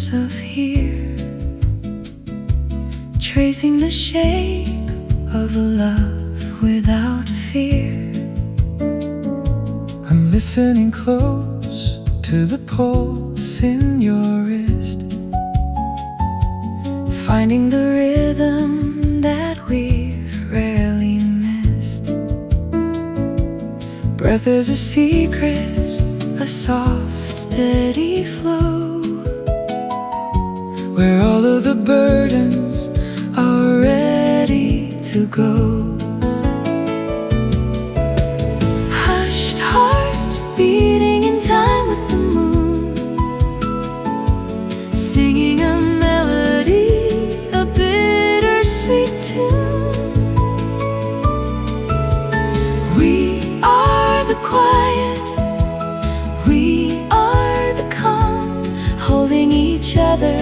corners of here, tracing the shape of a love without fear. I'm listening close to the pulse in your wrist, finding the rhythm that we've rarely missed. Breath is a secret, a soft, steady flow, where all of the burdens are ready to go. Hushed heart beating in time with the moon, singing a melody, a bittersweet tune. We are the quiet, we are the calm, holding each other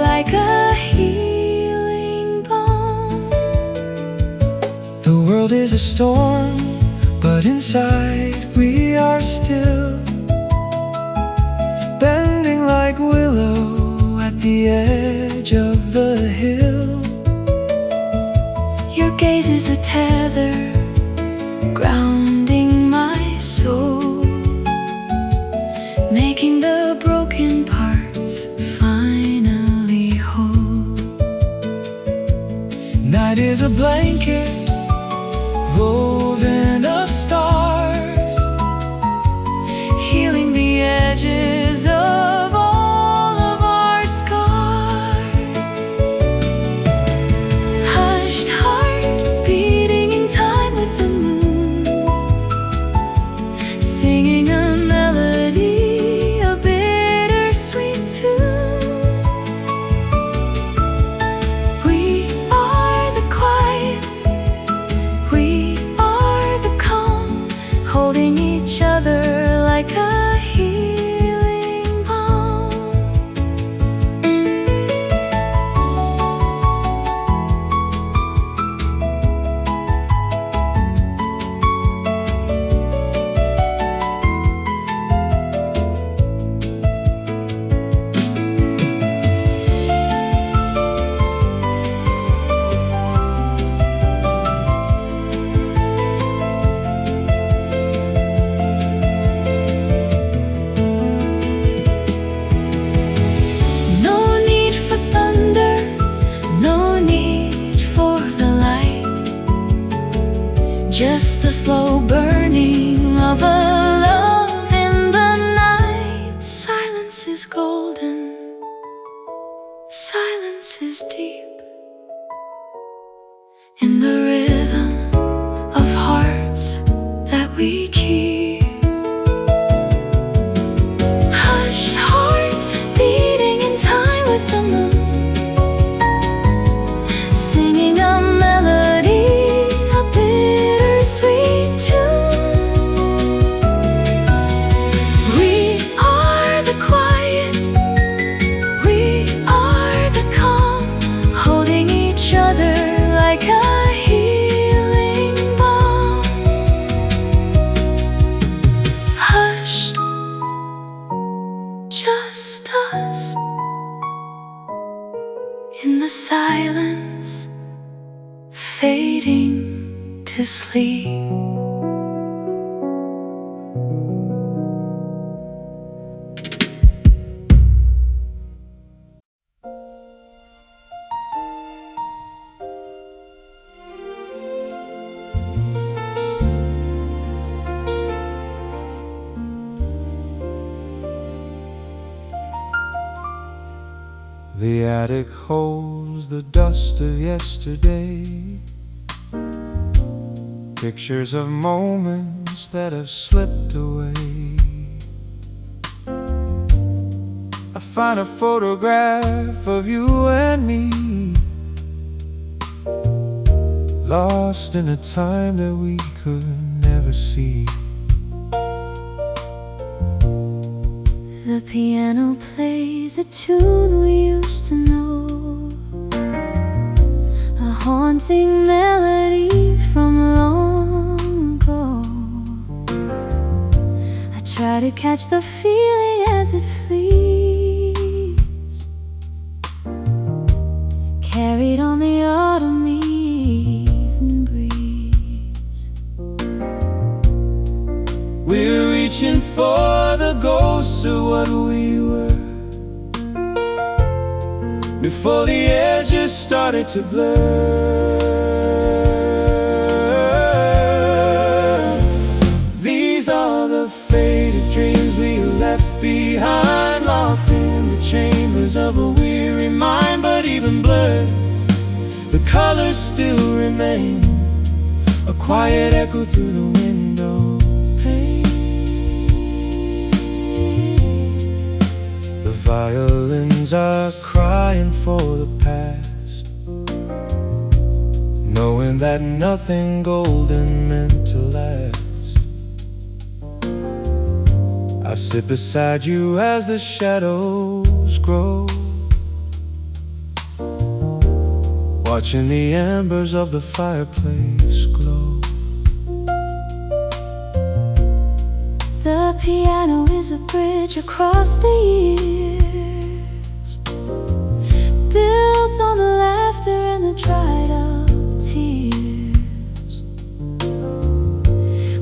like a healing balm. The world is a storm, but inside we are still, bending like willow at the edge of the hill. Your gaze is a tether, grounding my soul, making the broken parts finally whole. Night is a blanket woven of stars, healing the edges of all of our scars. Hushed heart beating in time with the moon, singing a melody, a bittersweet tune. We are the quiet, we are the calm, holding each other like a healing balm. No need for thunder, no need for the light, just the slow burning of a love in the night. Silence is golden, silence is deep, in the rhythm of hearts that we keep. Hush heart beating in time with the moon, singing a melody, a bittersweet tune. We are the quiet, we are the calm, holding each other like a healing balm. Hushed, just us, in the silence, fading to sleep. The attic holds the dust of yesterday, pictures of moments that have slipped away. I find a photograph of you and me, lost in a time that we could never see. The piano plays a tune we used to know, a haunting melody from long ago. I try to catch the feeling as it flees, to what we were, before the edges started to blur. These are the faded dreams we left behind, locked in the chambers of a weary mind. But even blurred, the colors still remain, a quiet echo through the window pane. The violins are crying for the past, knowing that nothing golden meant to last. I sit beside you as the shadows grow, watching the embers of the fireplace glow. The piano is a bridge across the years, built on the laughter and the dried up tears.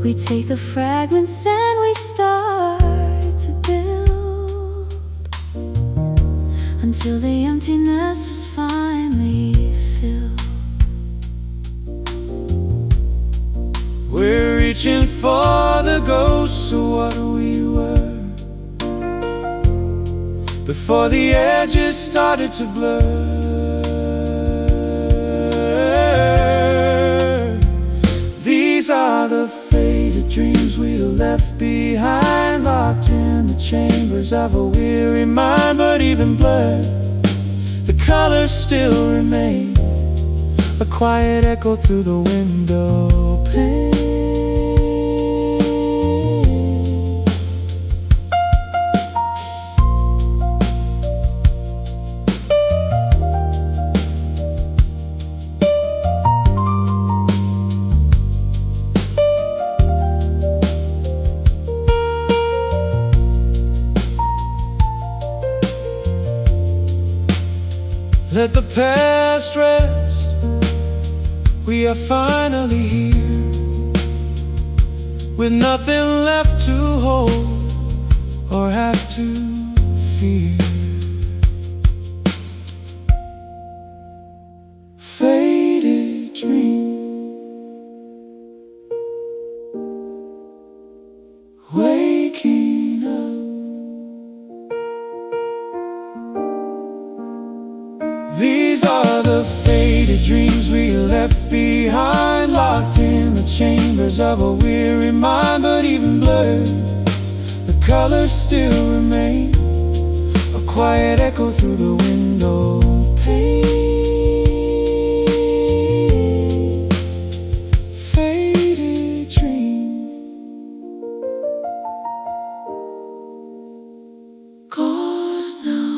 We take the fragments and we start to build, until the emptiness is finally filled. We're reaching for the ghosts of what we were, before the edges started to blur. These are the faded dreams we left behind, locked in the chambers of a weary mind. But even blurred, the colors still remain, a quiet echo through the window pane. Let the past rest, we are finally here, with nothing left to hold or have to fear. Faded dream, waking up. These are the faded dreams we left behind, locked in the chambers of a weary mind. But even blurred, the colors still remain, a quiet echo through the window pane. Faded dream, gone now.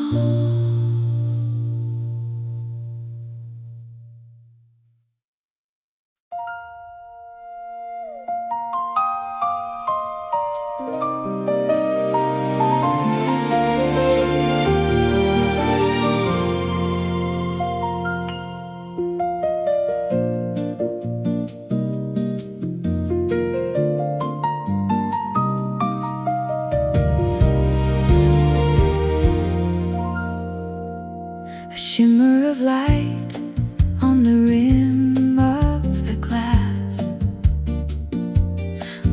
A shimmer of light on the rim of the glass,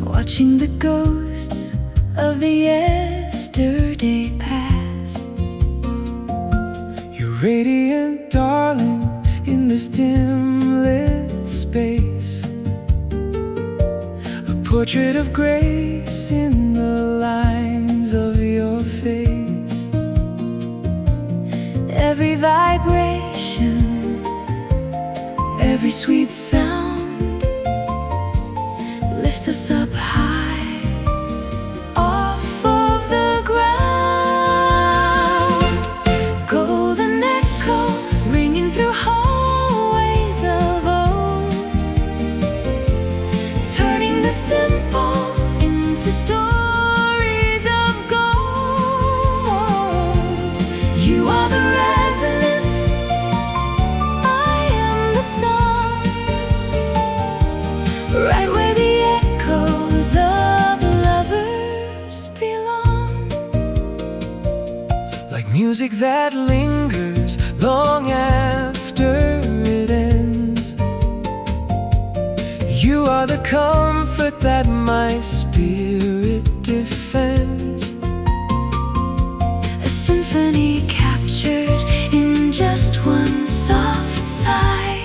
watching the ghosts of the yesterday pass. You're radiant, darling, in this dim lit space, a portrait of grace in the lines of your face. Every vibration, every sweet sound lifts us up high off of the ground. Golden echo ringing through hallways of old, turning the simple into stories of gold. You are the resonance, I am the sun, right where the echoes of like music that lingers long after it ends. You are the comfort that my spirit defends. A symphony captured in just one soft sigh,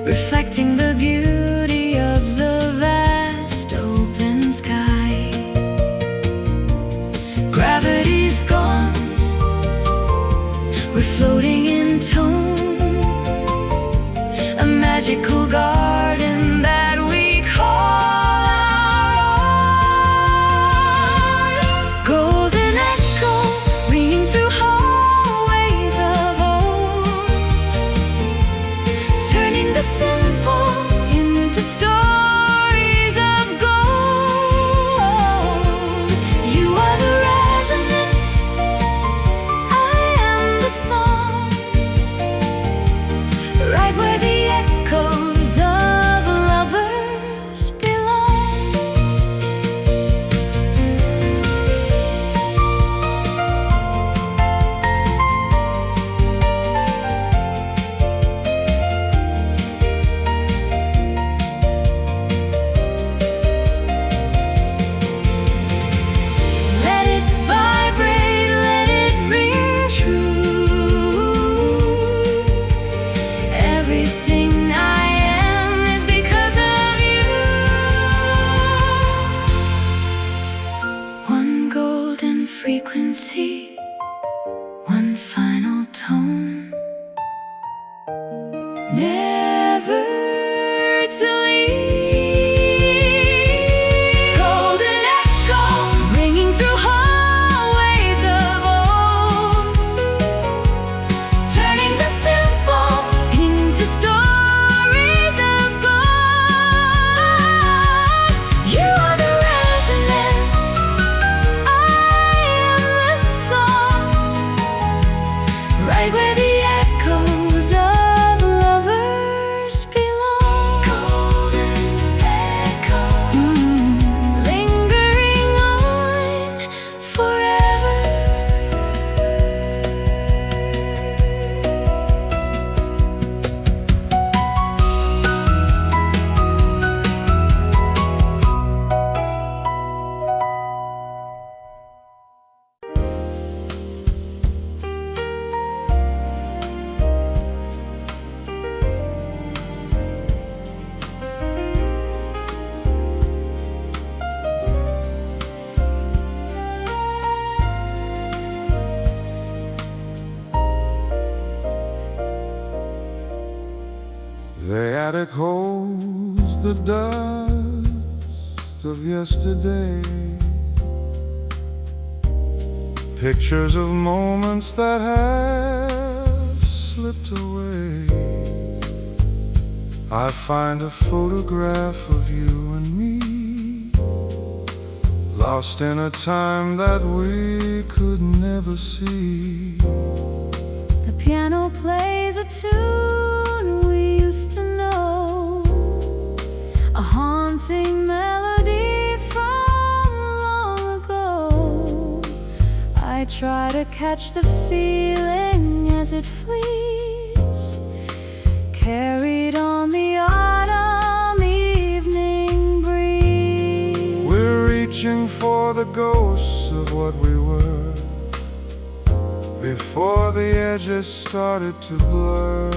reflecting the beauty of the vast open sky. Gravity's gone, we're floating in tone, a magical garden that we call our own. Golden echo ringing through hallways of old, turning the simple into stories of gold. You are the resonance, I am the song, right where the echoes of lovers belong. Let it vibrate, let it ring true. Everything I am is because of you. One golden frequency, one final tone, never to leave. Golden echo ringing through hallways of old, turning the simple into stories of gold. You are the resonance, I am the song, right where the echoes of lovers belong. Golden echo, lingering on forever. The attic holds the dust of yesterday, pictures of moments that have slipped away. I find a photograph of you and me, lost in a time that we could never see. The piano plays a tune we used to know, a haunting melody from long ago. I try to catch the feeling as it flees, carried on the autumn evening breeze. We're reaching for the ghosts of what we were, before the edges started to blur.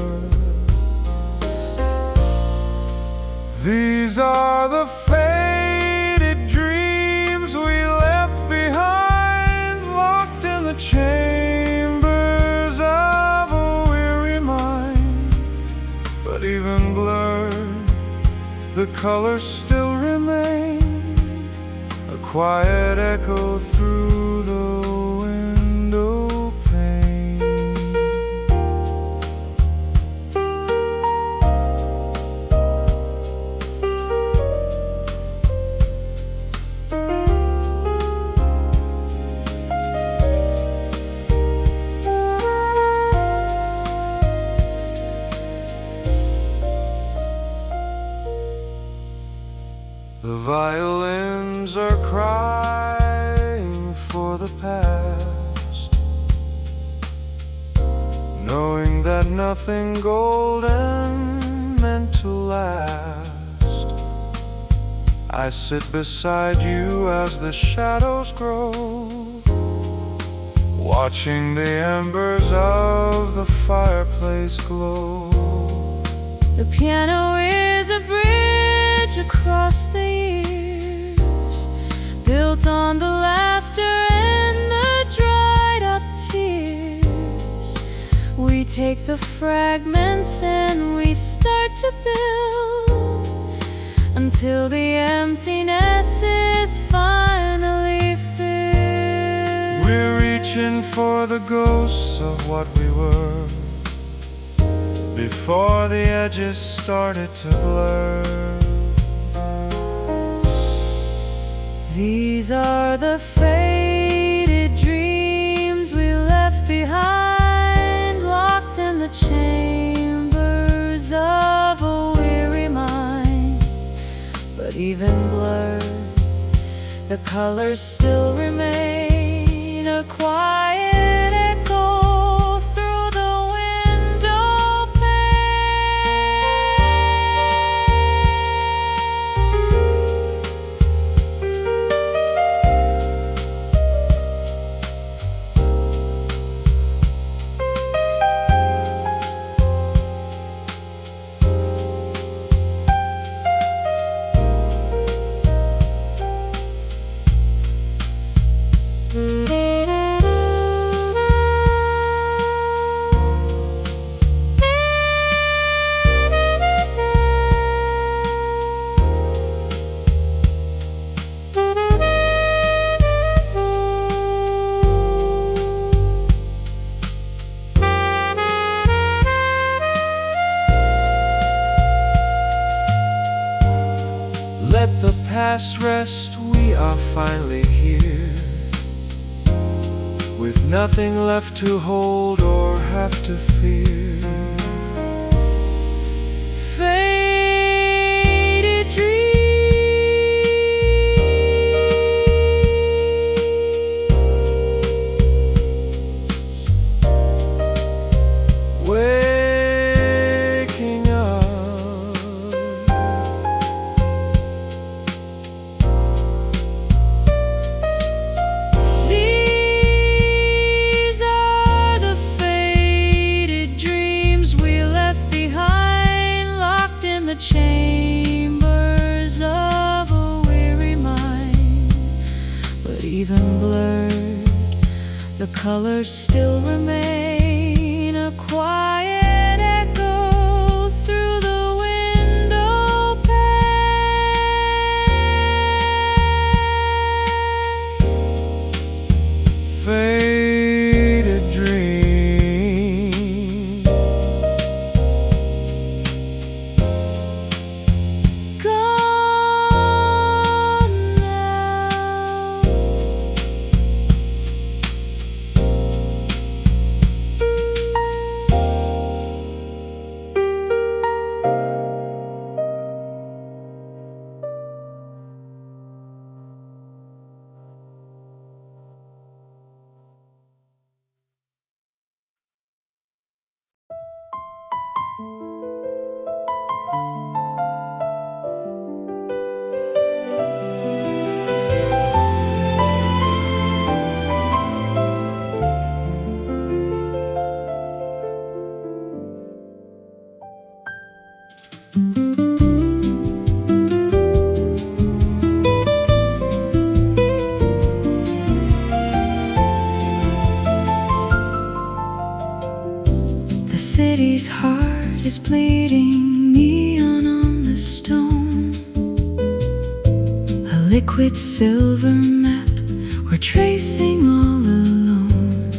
These are the faded dreams we left behind, locked in the chambers of a weary mind. But even blurred, the colors still remain, a quiet echo through the window pane. The violins are crying for the past, knowing that nothing golden meant to last. I sit beside you as the shadows grow, watching the embers of the fireplace glow. The piano is a bridge across the years, built on the laughter and the dried up tears. We take the fragments and we start to build until the emptiness is finally filled. We're reaching for the ghosts of what we were before the edges started to blur. These are the faded dreams we left behind, locked in the chambers of a weary mind. But even blurred, the colors still remain, a quiet echo through the window pane. Let the past rest, we are finally here, with nothing left to hold or have to fear. Faded dreams, waking up, these are the faded dreams we left behind, locked in the chambers of a weary mind. But even blurred, the colors still remain, a quiet echo through the window pane. faded dream, Gone now. The city's heart is bleeding, neon on the stone, a liquid silver map we're tracing all alone.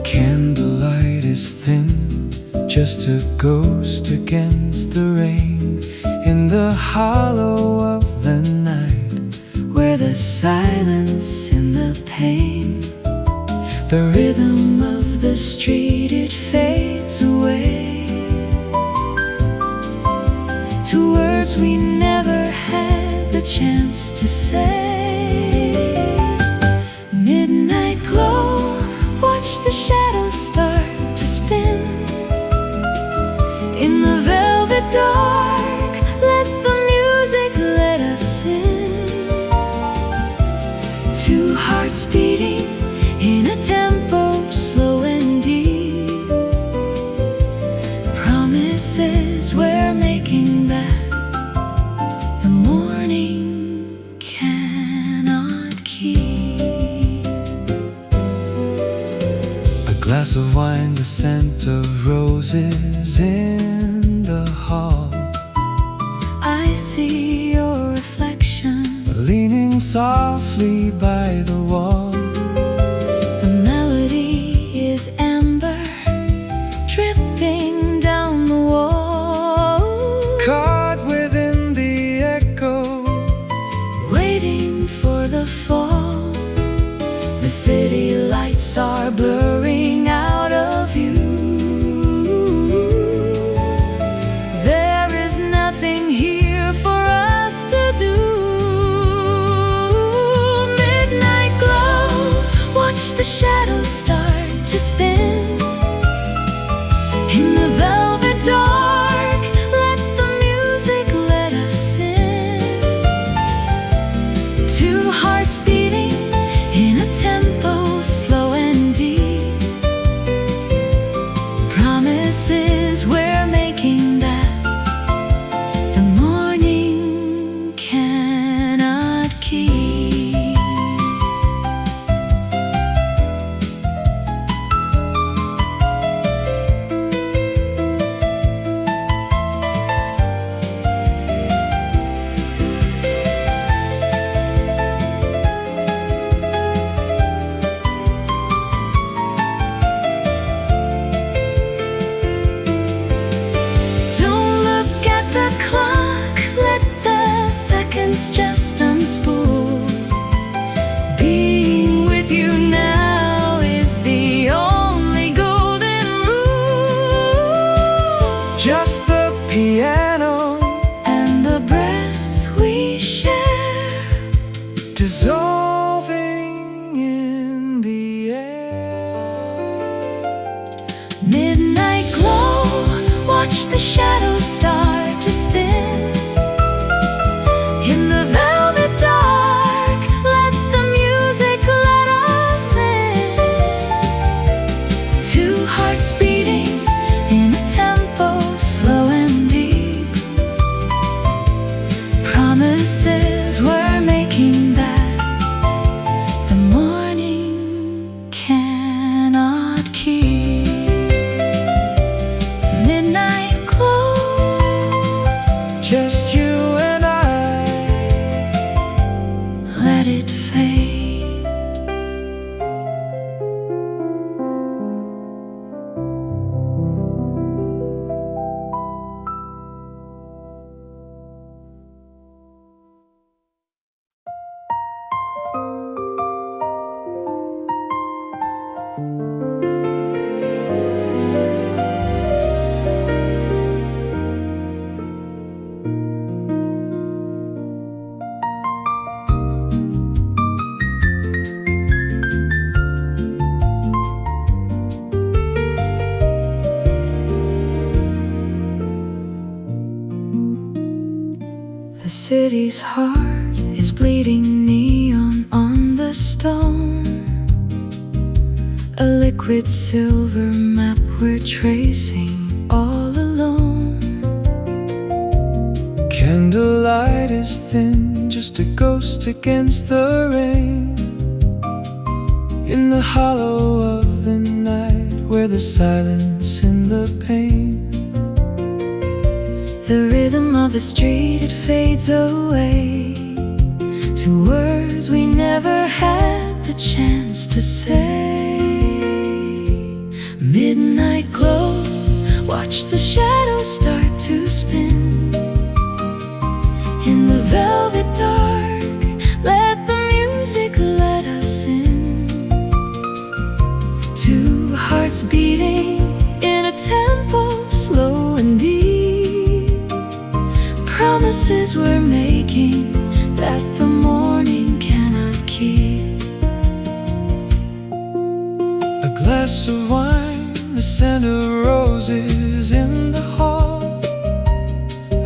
candlelight is thin, just a ghost against the rain, in the hollow of the night, Where the silence in the pain, the rhythm of the street, it fades away to words we never had the chance to say. Midnight glow, watch the shadows start to spin. glass of wine, the scent of roses in the hall. I see your reflection leaning softly by the wall. The melody is amber, dripping down the wall. Caught within the echo, waiting for the fall. The city lights are blurring out of view. There is nothing here for us to do. Midnight glow, watch the shadows start to spin. In the velvet dark, let the music let us in. Two hearts beating in a tempo slow and deep. Promises we're making that the morning cannot keep. Just unspool. Being with you now is the only golden rule. just the piano and the breath we share, dissolving in the air. Midnight glow, watch the shadows start to spin. In the velvet dark, let the music let us in. Two hearts beating in a tempo slow and deep. Promises we're making that the morning cannot keep. Midnight glow, Just you and I, let it fade. The city's heart is bleeding neon on the stone. A liquid silver map we're tracing all alone. candlelight is thin, just a ghost against the rain. In the hollow of the night, where the silence in the pain. The rhythm of the street, it fades away to words we never had the chance to say. Midnight glow, watch the shadows start to spin. In the velvet dark, let the music let us in. Two hearts beating in a tempo slow and deep. Promises we're making that the morning cannot keep. A glass of wine, the scent of roses in the hall.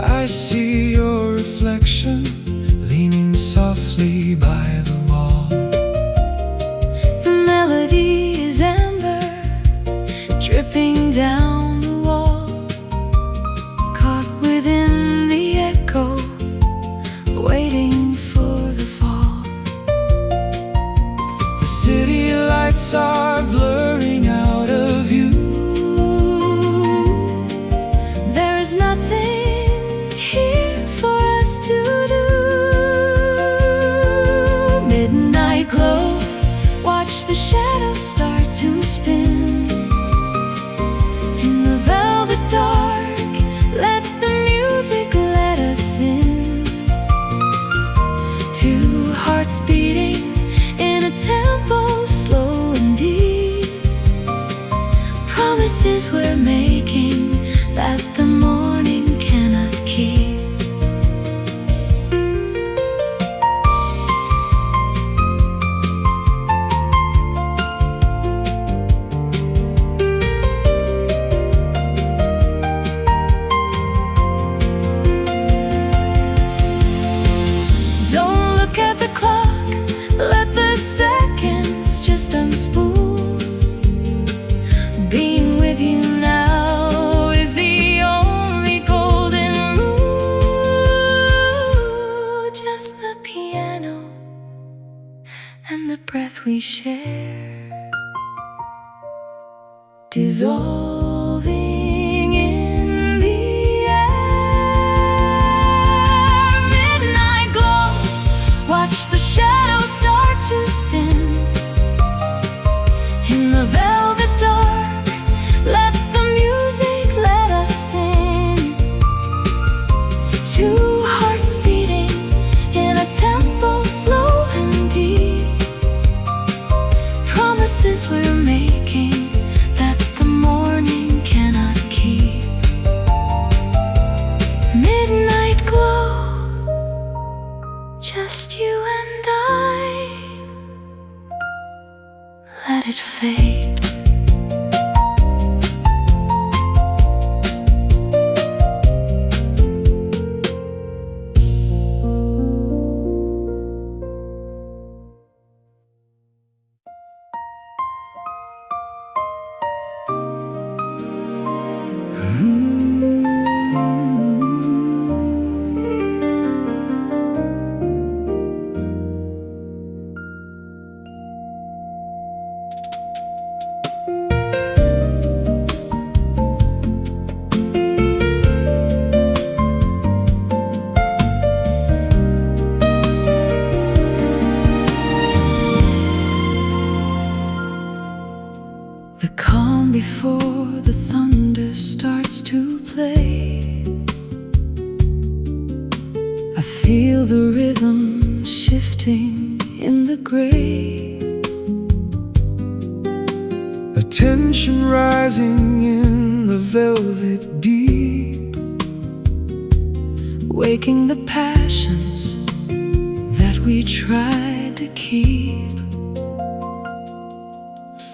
I see your reflection leaning softly by the wall. The melody is amber, dripping down the wall. Caught within the echo, waiting for the fall. The city lights are blurring out dissolving in the air. Midnight glow, watch the shadows start to spin in the velvet dark. Let the music let us sing. Two hearts beating in a tempo slow and deep. Promises we're making that the morning cannot keep. Midnight glow, just you and I. Let it fade. The calm before the thunder starts to play. I feel the rhythm shifting in the gray. A tension rising in the velvet deep, Waking the passions that we tried to keep.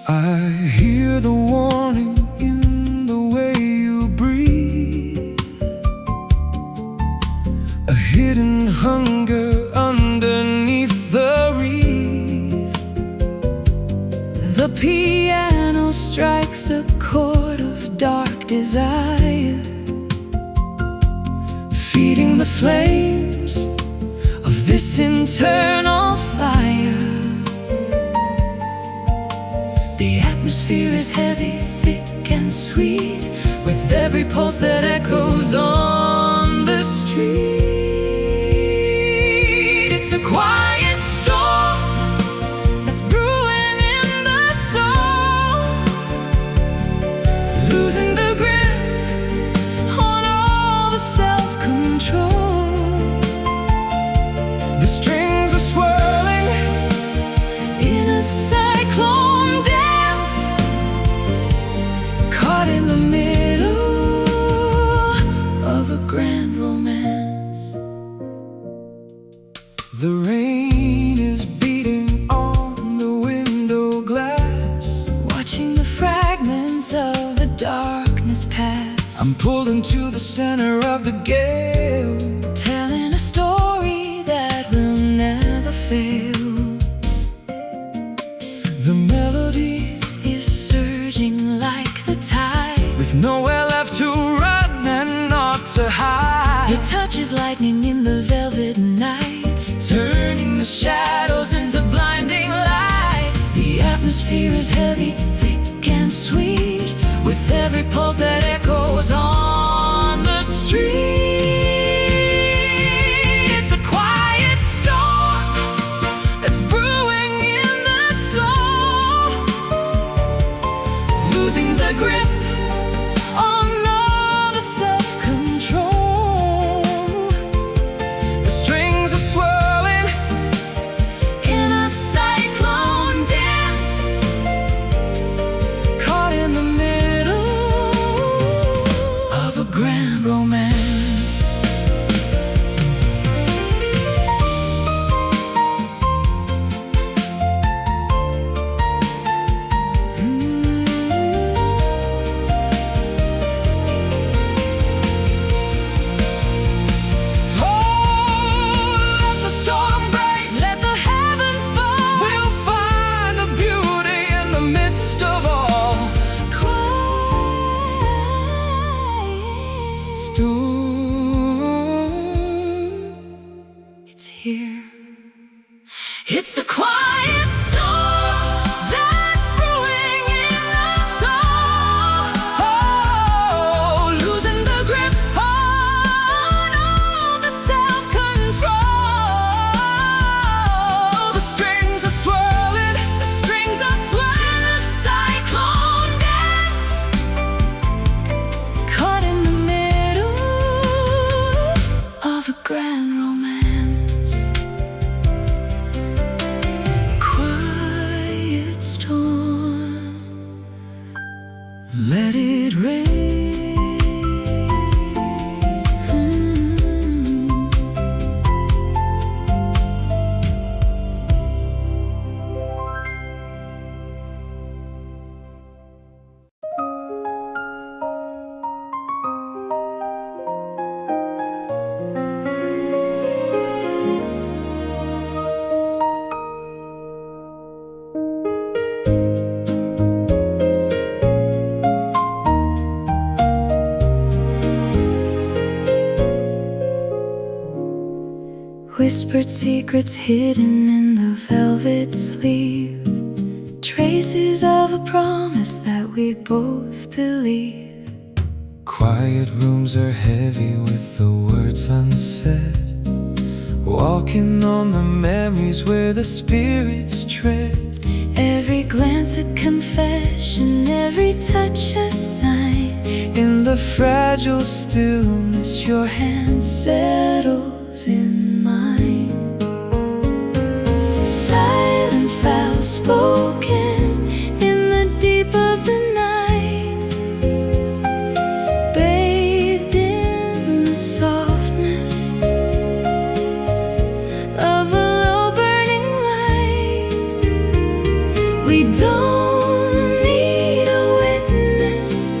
I hear the warning in the way you breathe, a hidden hunger underneath the wreath. The piano strikes a chord of dark desire, feeding the flames of this internal fire. the atmosphere is heavy, thick and sweet, with every pulse that echoes on the street. It's a quiet storm that's brewing in the soul, losing the grip on all the self-control. The strings are swirling In a cyclone dance, caught in the middle of a grand romance. The rain is beating on the window glass, Watching the fragments of the darkness pass. I'm pulled into the center of the gale, telling a story that will never fail. the melody Is surging like the tide. with nowhere left to run and naught to hide. Your touch is lightning in the velvet night, turning the shadows into blinding light. The atmosphere is heavy, thick and sweet, with every pulse that echoes on the street. It's a quiet storm that's brewing in the soul, losing the grip on all the self-control. The strings are swirling In a cyclone dance, caught in the middle of a grand romance. Let the storm break, Let the heaven fall. we'll find the beauty in the midst of all. Quiet Storm Let it rain. Whispered secrets hidden in the velvet sleeve, traces of a promise that we both believe. Quiet rooms are heavy with the words unsaid, walking on the memories where the spirits tread. Every glance a confession, every touch a sign. In the fragile stillness Your hand settles in mine. Silent vows spoken in the deep of the night, bathed in the softness of a low burning light. We don't need a witness,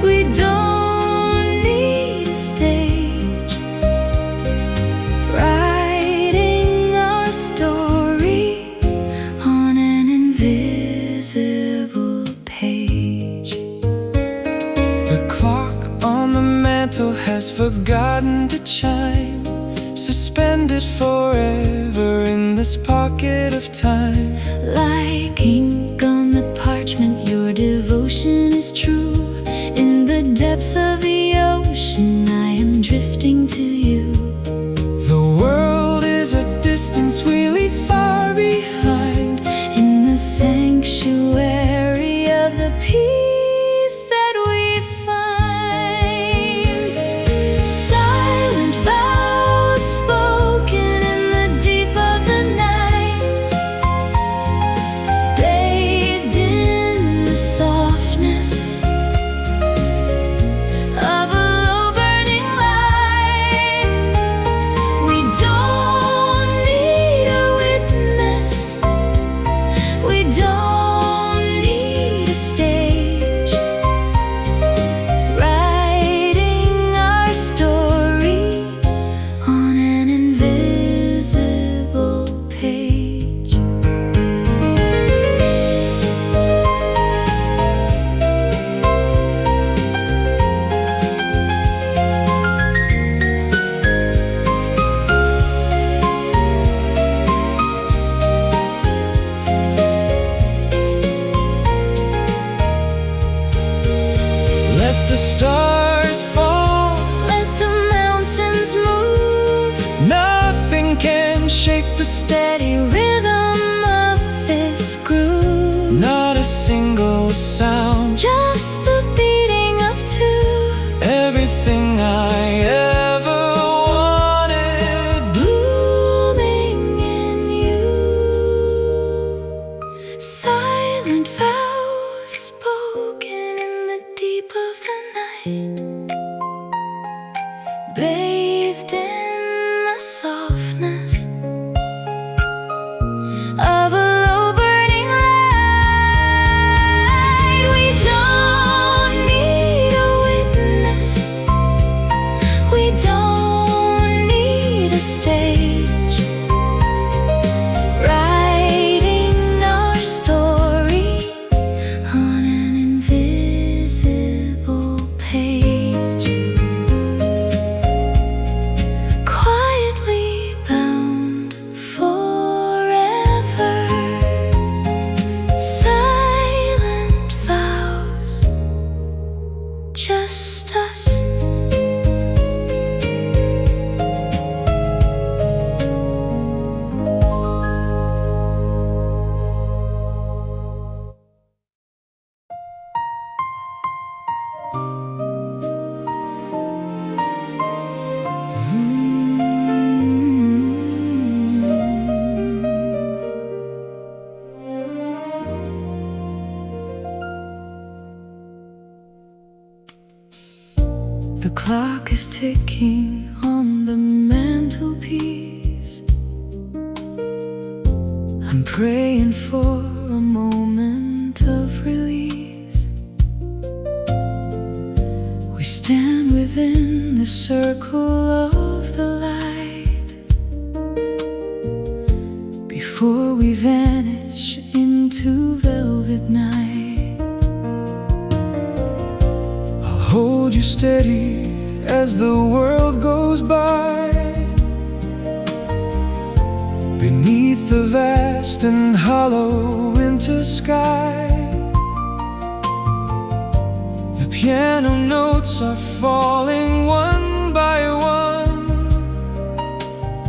we don't need a stage, writing our story on an invisible page. The clock on the mantle has forgotten to chime, suspended forever in this pocket of time. Like ink on the parchment, your devotion is true. In the depth of the ocean, I am drifting to you. The world is a distance we leave far behind. In the sanctuary of the peace that we find, silent vows spoken in the deep of the night, clock is ticking on the mantelpiece. I'm praying for a moment of release. We stand within the circle of the light before we vanish into velvet night. I'll hold you steady as the world goes by, beneath the vast and hollow winter sky. The piano notes are falling one by one,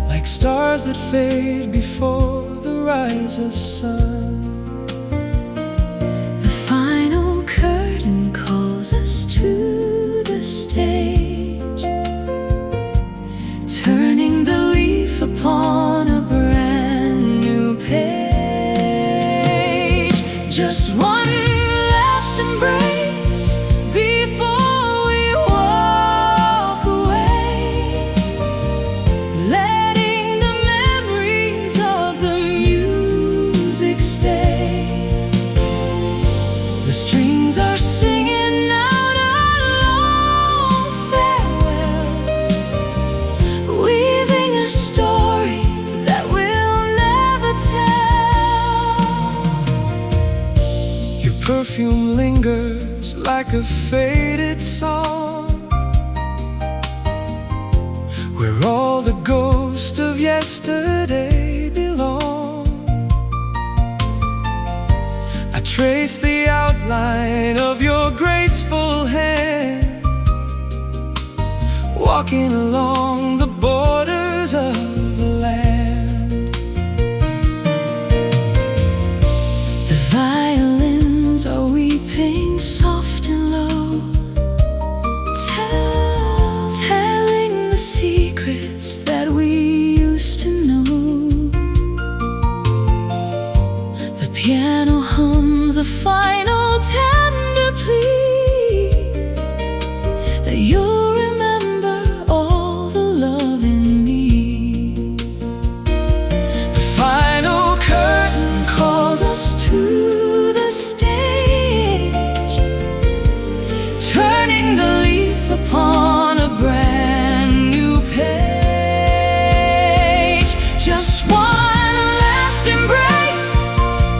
like stars that fade before the rise of sun. The final curtain calls us to the stage, turning the leaf upon a brand new page. Just one last embrace before we walk away, letting the memories of the music stay. The strings are singing out a long farewell, weaving a story that we'll never tell. Your perfume lingers like a faded song, where all the ghosts of yesterday belong. I trace the outline of your graceful hand, walking along the borders of the land. The violins are weeping soft and low, telling the secrets that we used to know. The piano hums a final tender plea that you'll remember all the love in me. The final curtain Calls us to the stage, turning the leaf upon a brand new page. Just one last embrace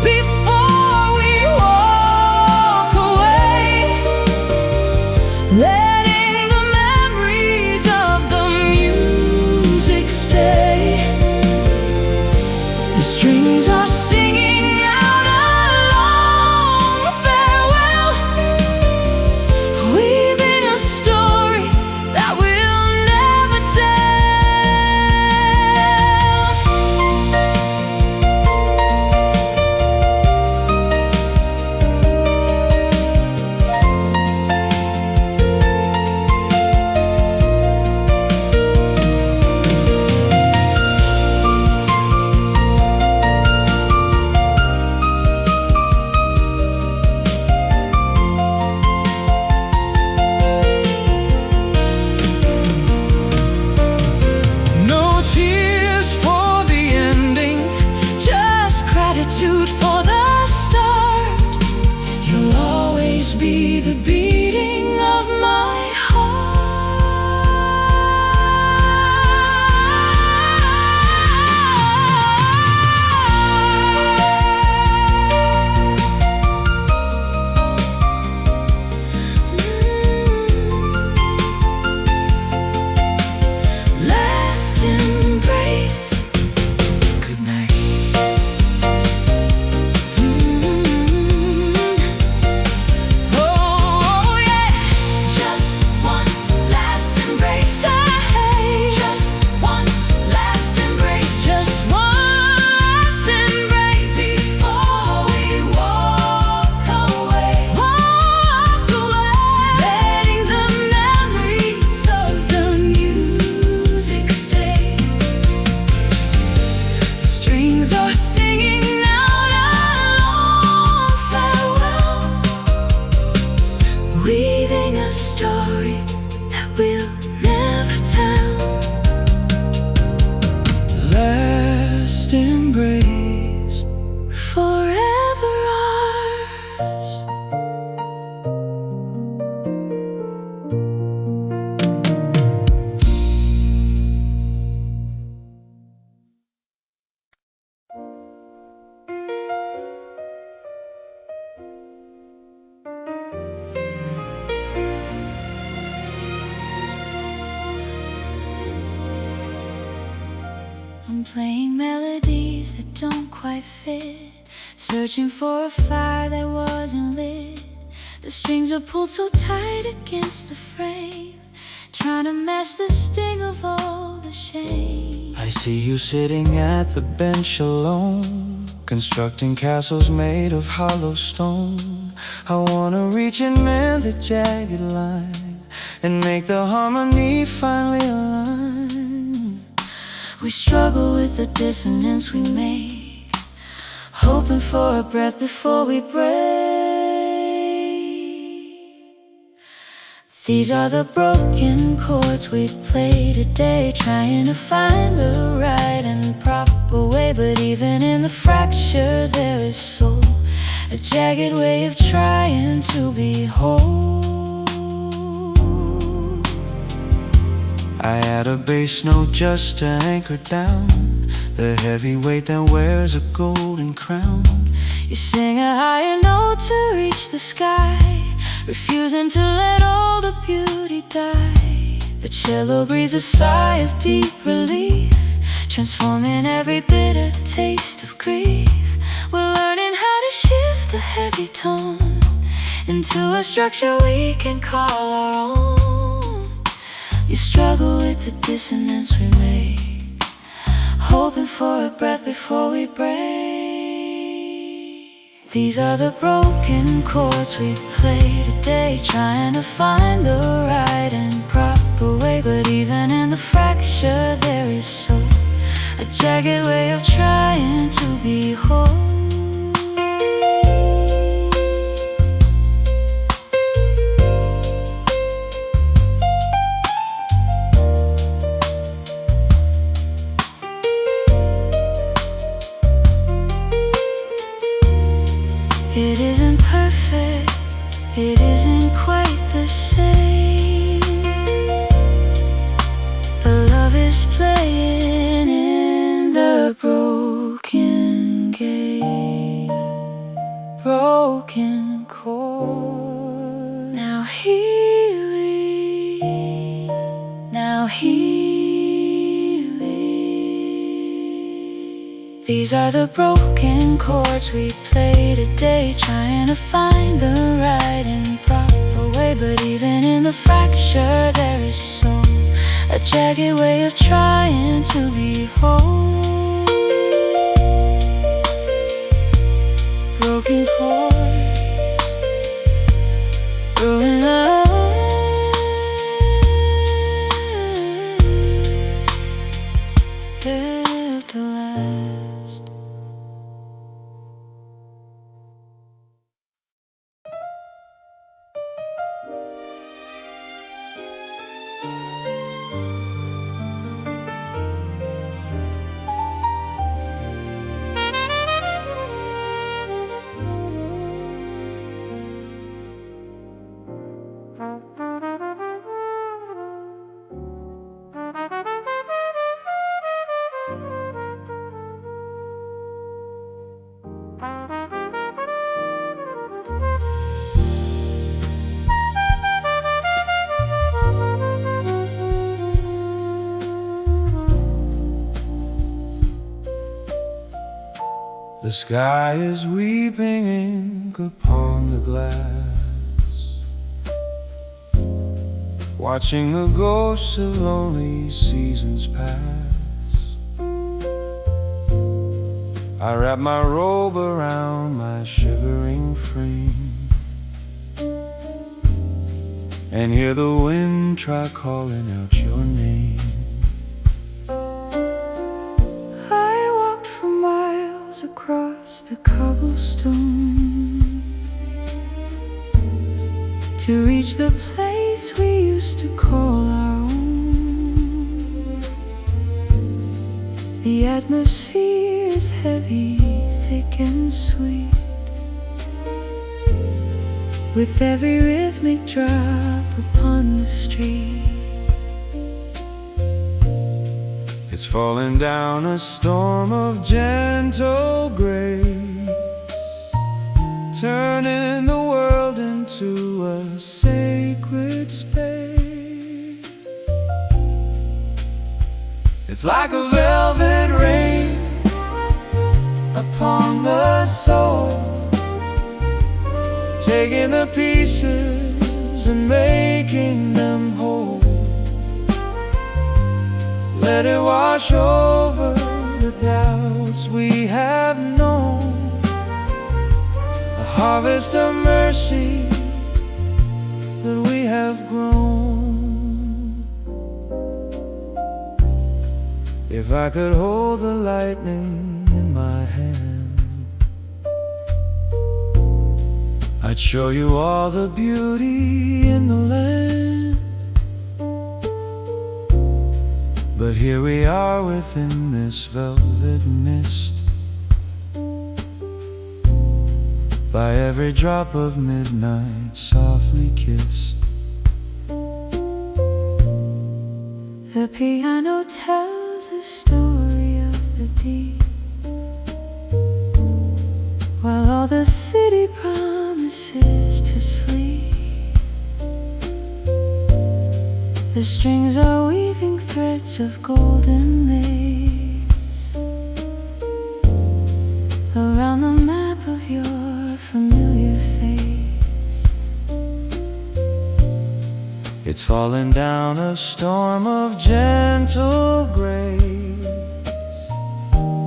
before we walk away, letting the memories of the music stay. The strings are singing out a long farewell, weaving a story that we'll never No tears for the ending, just gratitude for the start. You'll always be the beating of my heart. Last embrace. Good night. Oh, playing melodies that don't quite fit, searching for a fire that wasn't lit. The strings are pulled so tight against the frame, trying to match the sting of all the shame. I see you sitting at the bench alone, constructing castles made of hollow stone. I wanna reach and mend the jagged line and make the harmony finally align. We struggle with the dissonance we make, hoping for a breath before we break. These are the broken chords we play today, trying to find the right and proper way. But even in the fracture there is soul, a jagged way of trying to be whole. I add a bass note just to anchor down the heavy weight that wears a golden crown. You sing a higher note to reach the sky, refusing to let all the beauty die. The cello breathes a sigh of deep relief, transforming every bitter taste of grief. We're learning how to shift the heavy tone into a structure we can call our own. You struggle with the dissonance we make, hoping for a breath before we break. These are the broken chords we play today, trying to find the right and proper way. But even in the fracture there is soul, a jagged way of trying to be whole. It isn't perfect, it isn't quite the same, but love is playing in the broken game. Broken chord, now healing, now healing. These are the broken chords we play today, trying to find the right and proper way. But even in the fracture there is soul, a jagged way of trying to be whole. Broken chord, growing up, built to last. The sky is weeping ink upon the glass, watching the ghosts of lonely seasons pass. I wrap my robe around my shivering frame and hear the wind try calling out your name. Across the cobblestone to reach the place we used to call our own. The atmosphere is heavy, thick and sweet, with every rhythmic drop upon the street. It's falling down a storm of gentle grace, turning the world into a sacred space. It's like a velvet rain upon the soul, taking the pieces and making them whole. Let it wash over the doubts we have known, a harvest of mercy that we have grown. If I could hold the lightning in my hand, I'd show you all the beauty in the land. But here we are within this velvet mist, by every drop of midnight softly kissed. The piano tells a story of the deep, while all the city promises to sleep. The strings are weaving threads of golden lace around the map of your familiar face. It's fallen down a storm of gentle grace,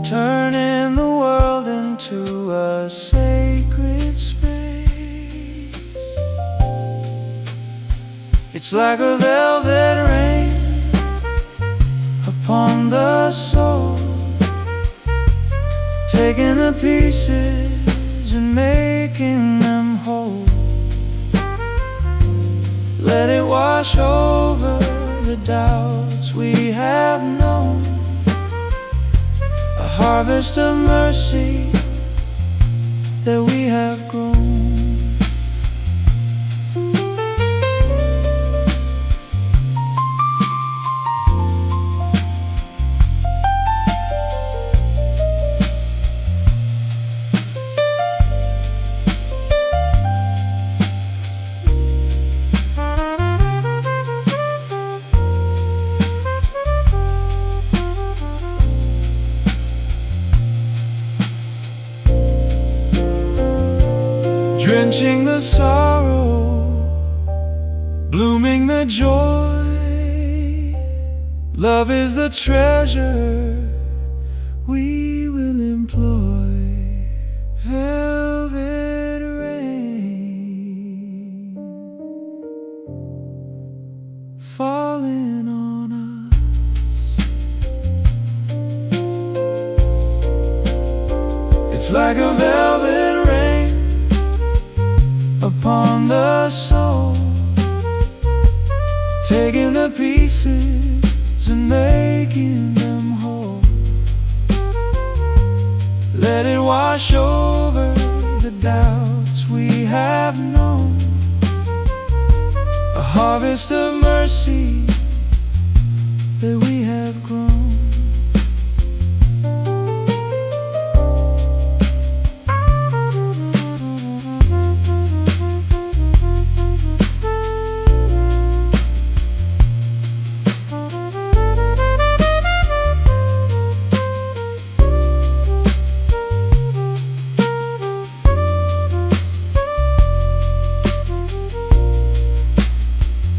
turning the world into a sacred space. It's like a velvet rain upon the soul, taking the pieces and making them whole. Let it wash over the doubts we have known, a harvest of mercy that we have grown. Drenching the sorrow, blooming the joy, love is the treasure we will employ. Velvet rain falling on us. It's like a velvet rain upon the soul, taking the pieces and making them whole. Let it wash over the doubts we have known, a harvest of mercy that we have grown.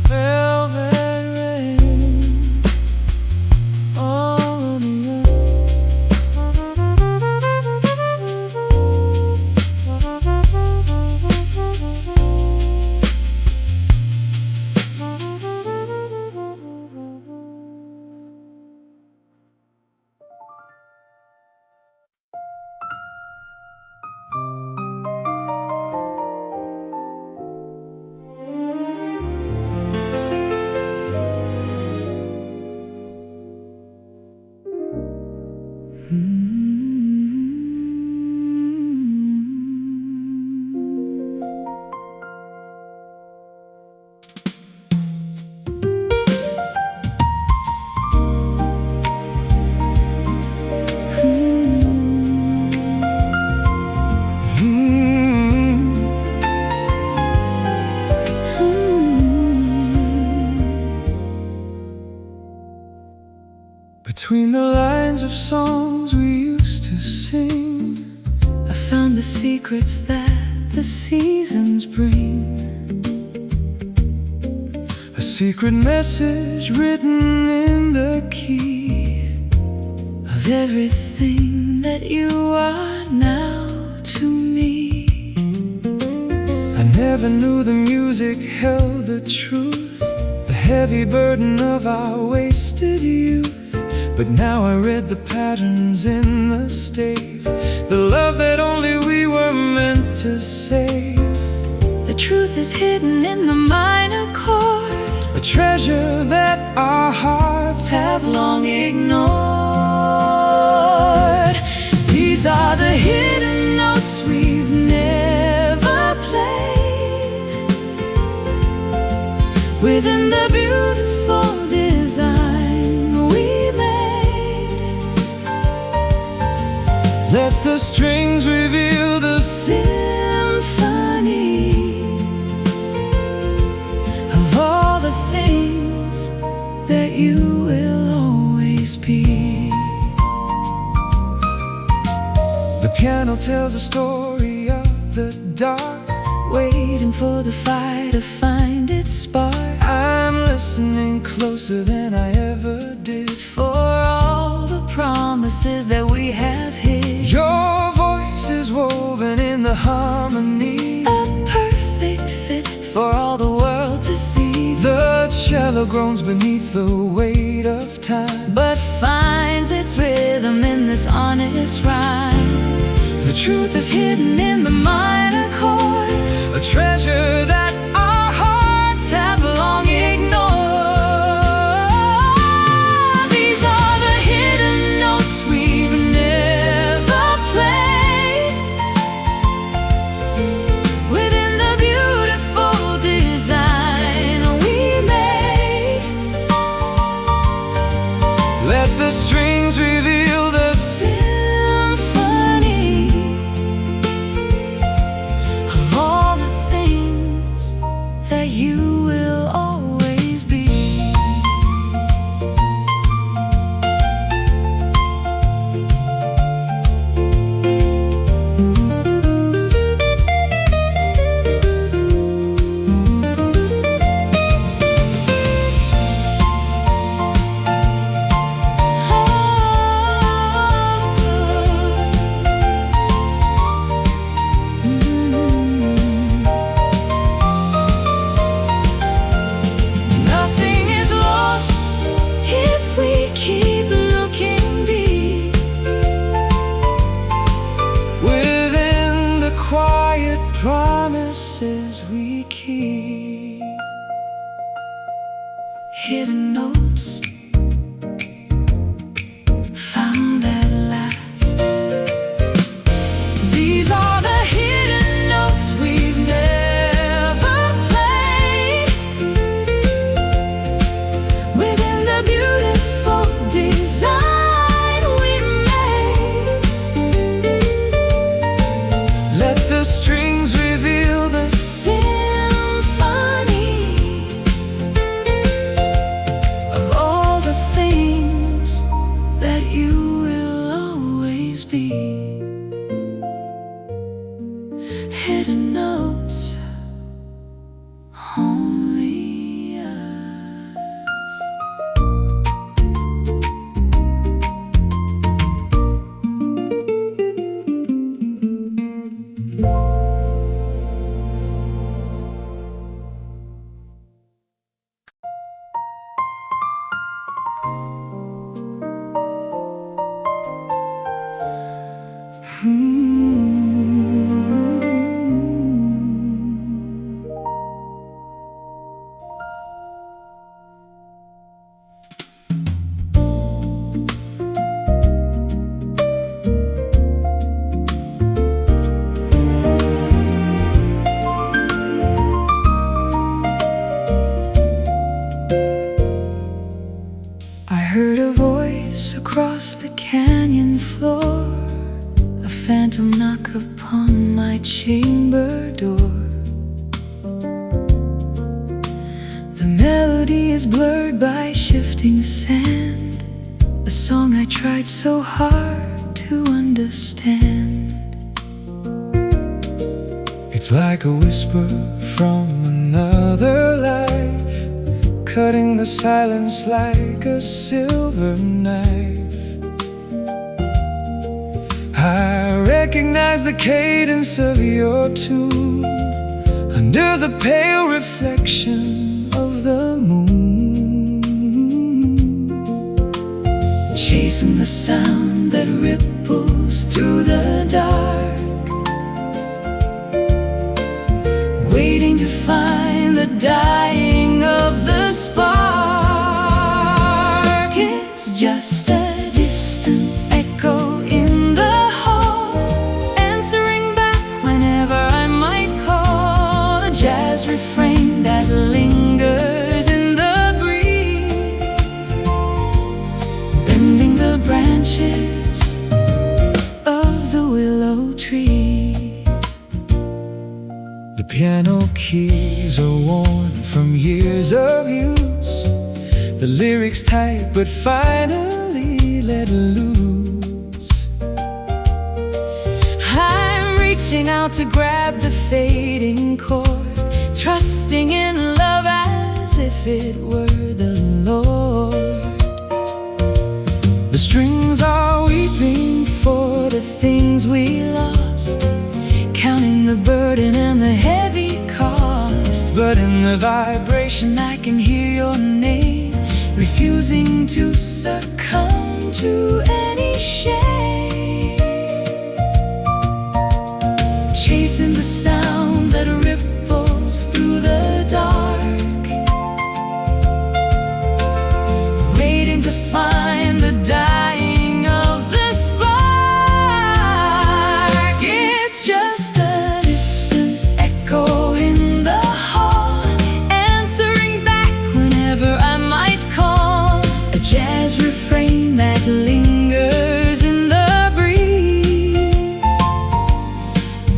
Velvet rain secrets that the seasons bring. A secret message written in the key of everything that you are now to me. I never knew the music held the truth, the heavy burden of our wasted youth. But now I read the patterns in the stave, the love that only we were meant to save. The truth is hidden in the minor chord, a treasure that our hearts have long ignored. These are the hidden notes we've never played, within the beautiful design we made. Let the strings reveal the symphony of all the things that you will always be. The piano tells a story of the dark, waiting for the fire to find its spark. I'm listening closer than I ever did, for all the promises that we have hid. Your voice is woven in the harmony, a perfect fit for all the world to see. The cello groans beneath the weight of time, but finds its rhythm in this honest rhyme. The truth is hidden in the minor chord, a treasure that our hearts have long ignored. These are the hidden notes we've never played, within the beautiful design we made. Let the strings reveal the symphony of all the things that you will always be. Nothing is lost if we keep looking deep, within the quiet promises we keep. hidden notes found at last. These are the hidden notes we've never played, within the beautiful design we made. Let the strings reveal the symphony of all the things that you will always be. Hidden notes, only us. I heard a voice across the canyon floor, a phantom knock upon my chamber door. The melody is blurred by shifting sand, a song I tried so hard to understand. It's like a whisper from another life, cutting the silence like a silver knife. I recognize the cadence of your tune under the pale reflection of the moon, chasing the sound that ripples through the dark, waiting to find the dying of the spark. It's just a distant echo in the hall, answering back whenever I might call. A jazz refrain that lingers in the breeze, bending the branches of the willow trees. The piano keys are worn from years of use, the lyrics tight but finally let loose. I'm reaching out to grab the fading chord, trusting in love as if it were the Lord. The strings are weeping For the things we lost, counting the burden and the heavy cost. but in the vibration I can hear your name, refusing to succumb to any shame, chasing the sound that ripples through the dark, waiting to find the dying of the spark. It's just a distant echo in the hall, answering back whenever I might call. A jazz refrain that lingers in the breeze,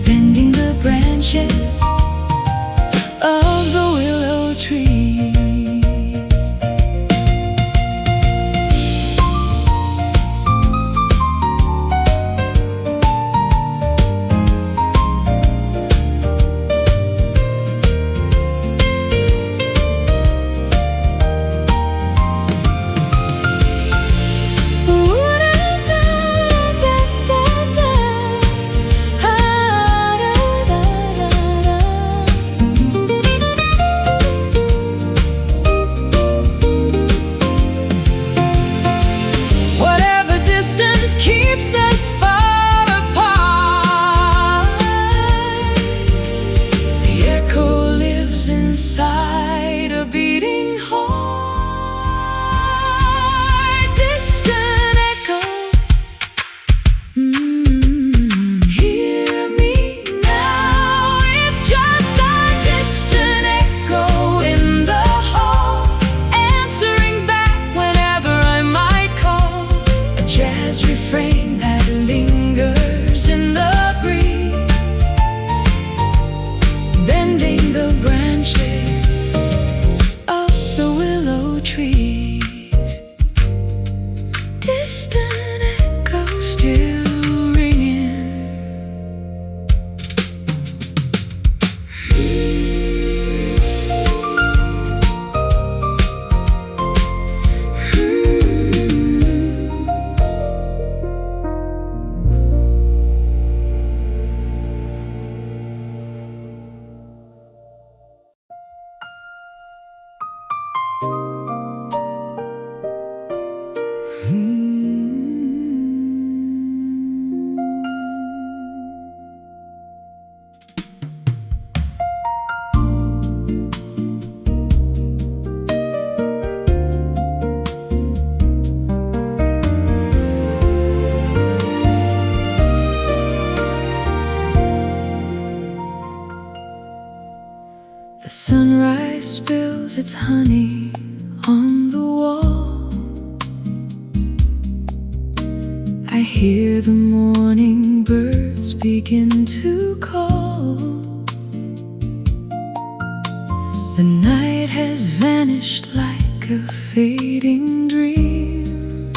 bending the branches of the willow trees. Whatever distance keeps us far apart, the echo lives inside a beating heart. Distant echo, hear me now. It's just a distant echo in the hall, answering back whenever I might call. A jazz refrain that lingers in the breeze, bending the branches of the willow trees. Distant echo still ringing. The sunrise spills its honey on the wall. I hear the morning birds begin to call. The night has vanished like a fading dream,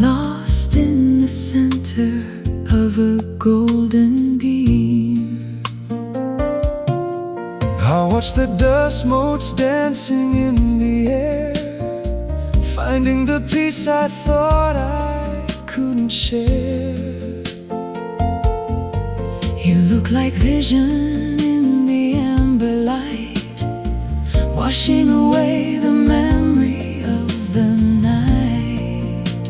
lost in the center of a golden beam. Watch the dust motes dancing in the air, finding the peace I thought I couldn't share. You look like vision in the amber light, washing away the memory of the night.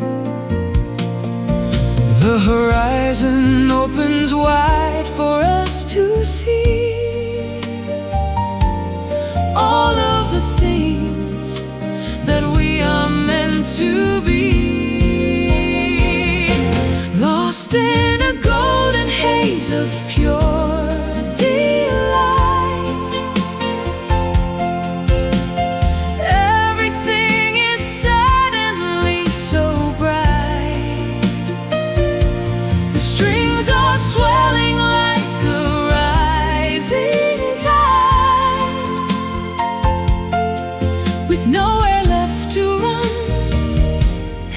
The horizon opens wide for us to see all of the things that we are meant to be. Lost in a golden haze of pure delight. Everything is suddenly so bright. The strings are swelling like a rising tide, with nowhere left to run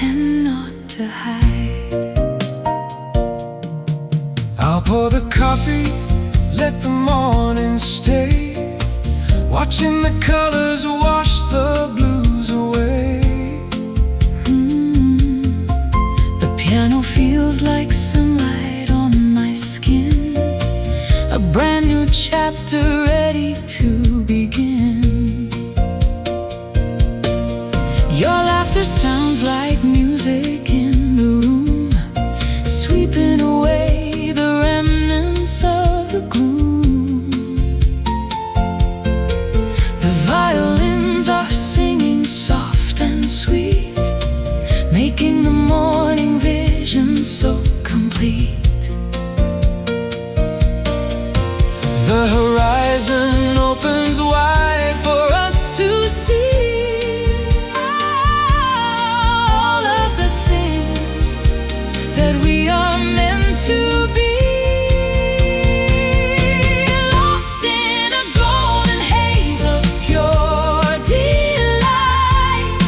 and not to hide. I'll pour the coffee, let the morning stay, watching the colors wash the blues away. The piano feels like sunlight on my skin, a brand new chapter ready to begin. Your laughter sounds like music in the room, sweeping away the remnants of the gloom. The violins are singing soft and sweet, making the morning vision so complete. The horizon opens wide for us to see All of the things that we are meant to be. Lost in a golden haze of pure delight.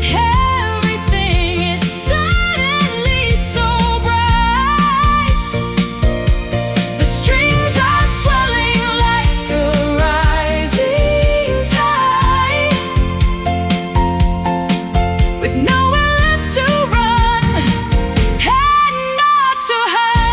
Everything is suddenly so bright. The strings are swelling like a rising tide, with nowhere left to run and not to hide.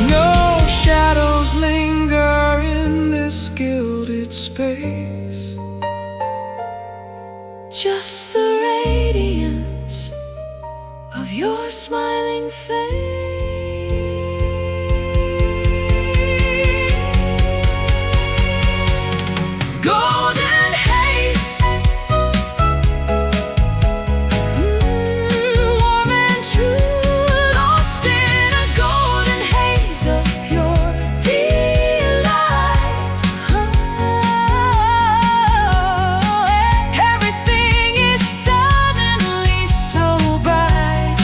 No shadows linger in this gilded space, Just the radiance of your smiling face. Golden haze, warm and true, lost in a golden haze of pure delight. Everything is suddenly so bright.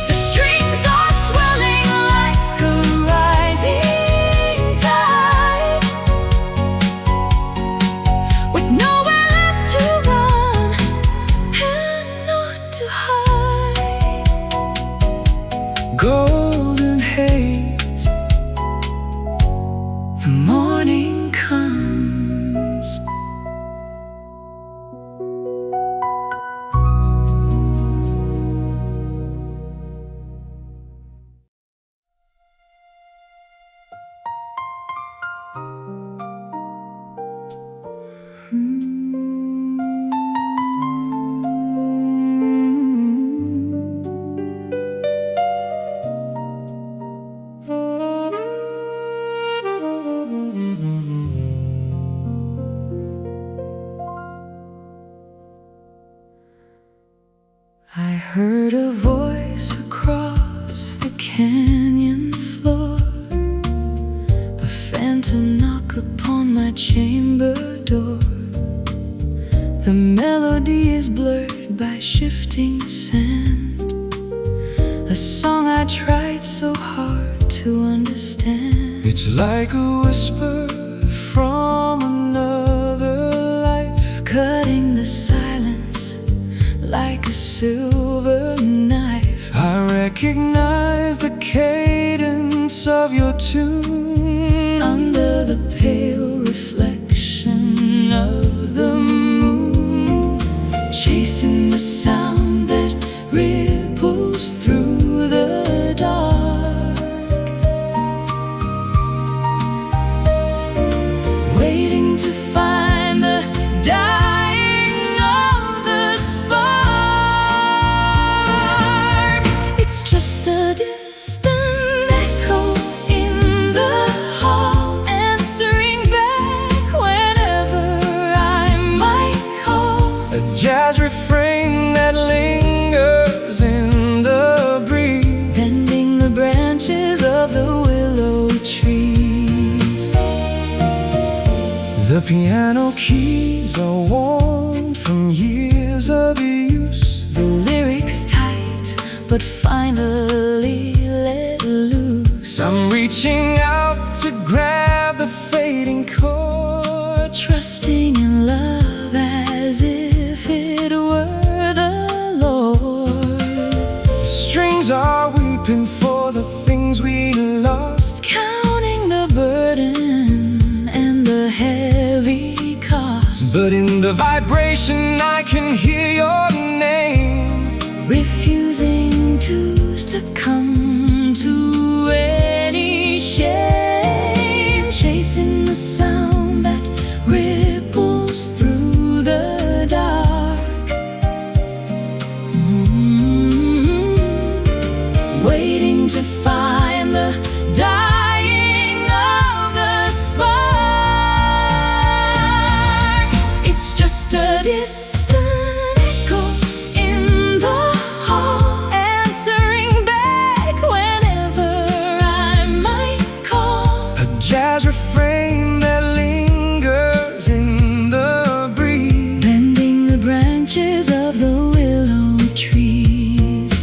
The strings are swelling like a rising tide, with nowhere left to run and not to hide. golden haze. The morning comes. I heard a voice canyon floor. A phantom knock upon my chamber door. The melody is blurred by shifting sand, a song I tried so hard to understand. It's like a whisper from another life, cutting the silence like a silver knife. I recognize the cadence of your tune under the pale reflection of the moon, chasing the sound that ripples through the dark, waiting to find the dying of the spark. It's just a distant echo in the hall, answering back whenever I might call. a jazz refrain that lingers in the breeze, Bending the branches of the willow trees. the piano keys are worn from years of use, The lyrics tight, but finally let loose. I'm reaching out to grab the fading chord, Trusting in love as if it were the Lord. the strings are weeping for the things we lost, Counting the burden and the heavy cost. but in the vibration I can hear your name. Refusing to succumb to any shame. Chasing the sound that ripples through the dark. Waiting to find the dying of the spark. It's just a distant echo in the hall, answering back whenever I might call. A jazz refrain that lingers in the breeze, Bending the branches of the willow trees.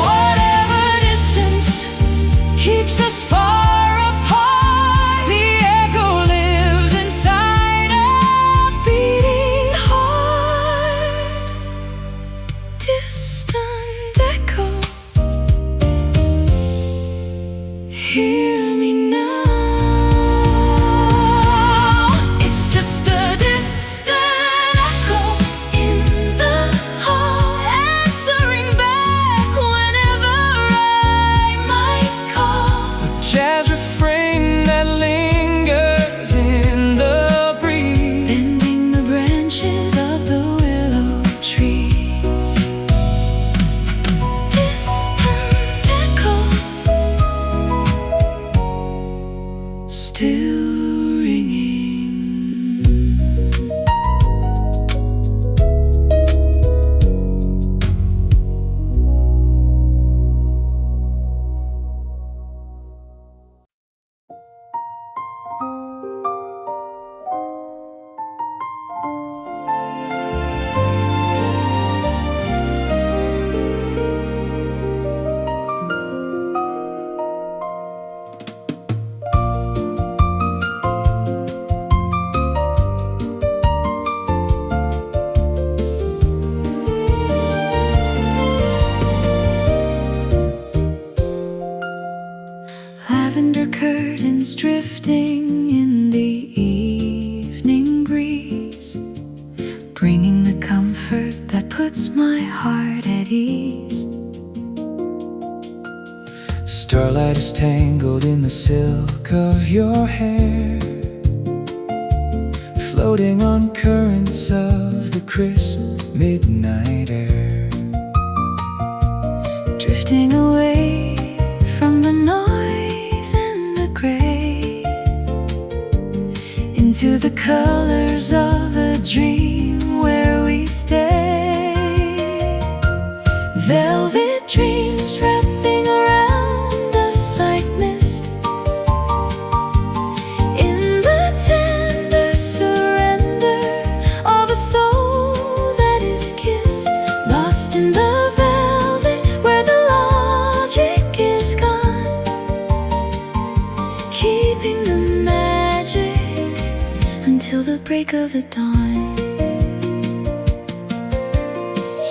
Whatever distance keeps us far apart, the echo lives inside a beating heart. Distant echo, hear me now. It's just a distant echo in the hall, answering back whenever I might call. jazz refrain that lingers in the breeze, Bending the branches of the willow trees. Distant echo, still ringing. Lavender curtains drifting in the evening breeze, bringing the comfort that puts my heart at ease. starlight is tangled in the silk of your hair, floating on currents of the crisp midnight air, drifting away from the noise and the gray, into the colors of a dream where we stay. Velvet dreams wrapping around us like mist, in the tender surrender of a soul that is kissed, lost in the velvet where the logic is gone, keeping the magic until the break of the dawn.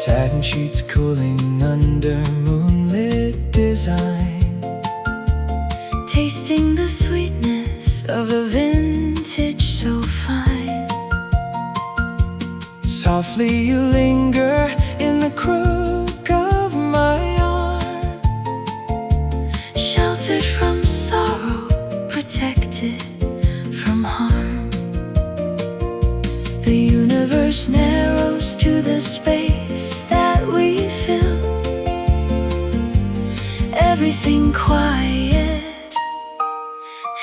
Satin sheets cooling under moonlit design, tasting the sweetness of a vintage so fine. Softly you linger in the crook of my arm, sheltered from sorrow, protected from harm. The universe narrows to the space that we fill, everything quiet,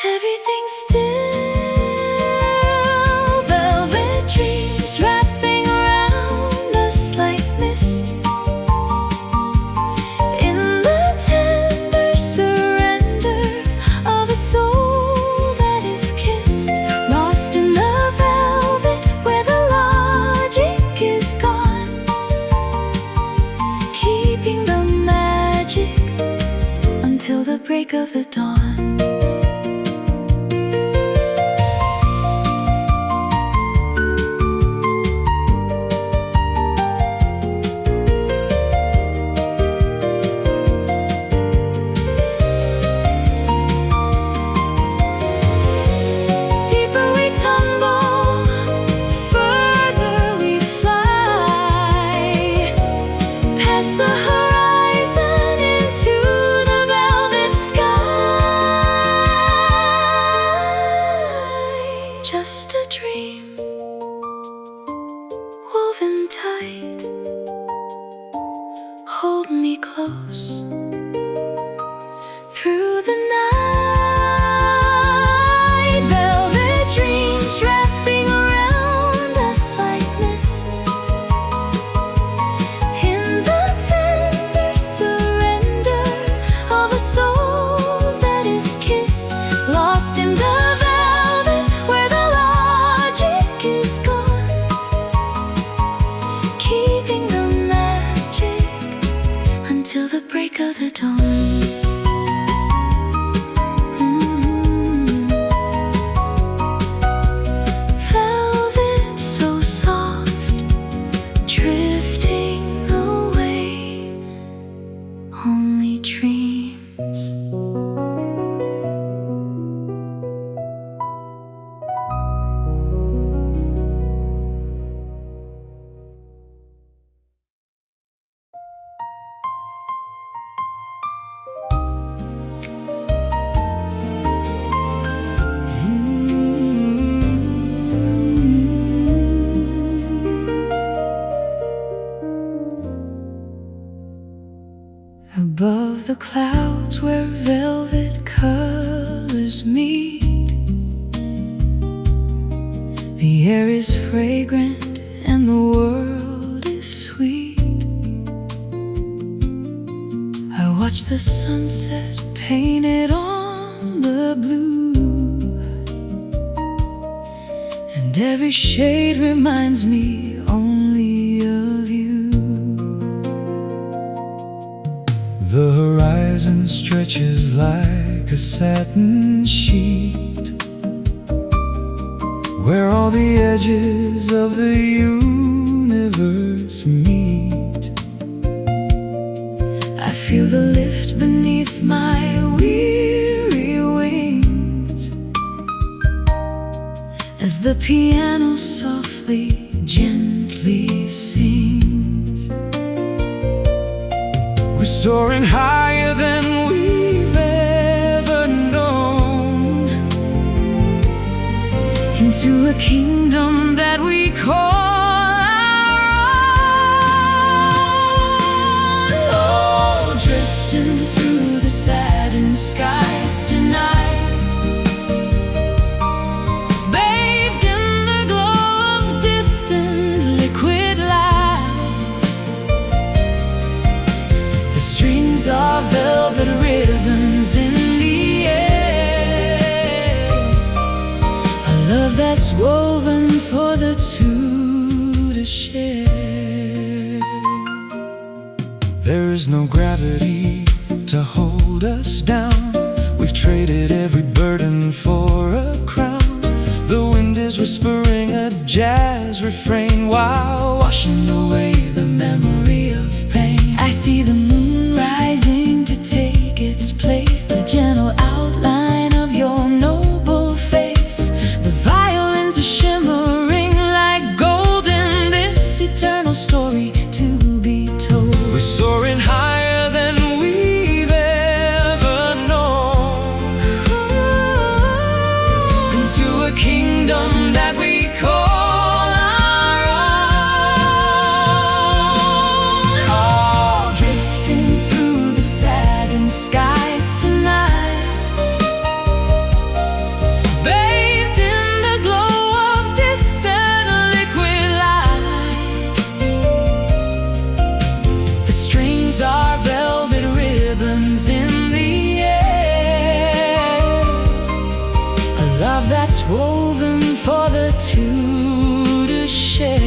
everything still. Velvet dreams wrapping around us like mist, in the tender surrender of a soul that is kissed, lost in the velvet where the logic is gone, keeping the magic until the break of the dawn. Deeper we tumble, further we fly, past the horizon into the velvet sky. Just a dream, woven tight, hold me close through the night. Velvet dreams wrapping around us like mist, in the tender surrender of a soul that is kissed, lost in the velvet where the logic is gone, keeping the magic until the break of the dawn. Velvet so soft, drifting away, only dreams. Above the clouds where velvet colors meet, the air is fragrant and the world is sweet. I watch the sunset painted on the blue, and every shade reminds me only of you. The horizon stretches like a satin sheet, where all the edges of the universe meet. I feel the lift beneath my weary wings, as the piano softly, gently sings. We're soaring higher than we've ever known, into a kingdom that we call our own. Oh, drifting through the saddened skies tonight, bathed in the glow of distant liquid light. The strings are velvet ribbons in the air, a love that's woven for the two to share. There is no gravity to hold us down. We've traded every burden for a crown. The wind is whispering a jazz refrain while washing away the memory of pain. I see the moon rising to take its place, the gentle outline of your noble face. The violins are shimmering like gold in this eternal story to be told. We're soaring higher than we've ever known, into a kingdom that we call our own. Oh, drifting through the saddened skies tonight, bathed in the glow of distant liquid light. The strings are velvet ribbons in the air, a love that's woven for the two to share.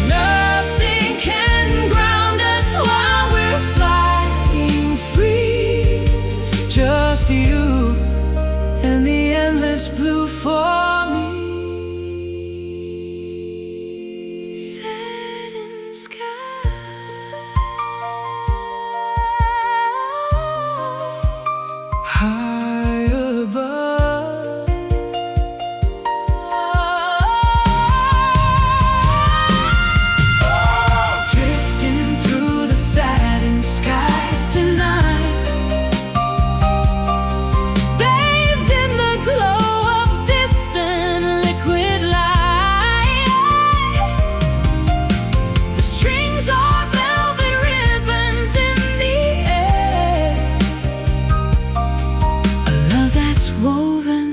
Nothing can ground us while we're flying free, Just you and the endless blue for me. Setting skies high above. drifting through the saddened skies tonight, bathed in the glow of distant liquid light. The strings are velvet ribbons in the air, a love that's woven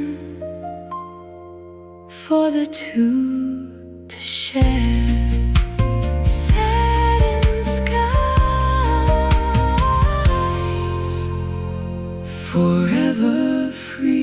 for the two to share. Setting skies forever free.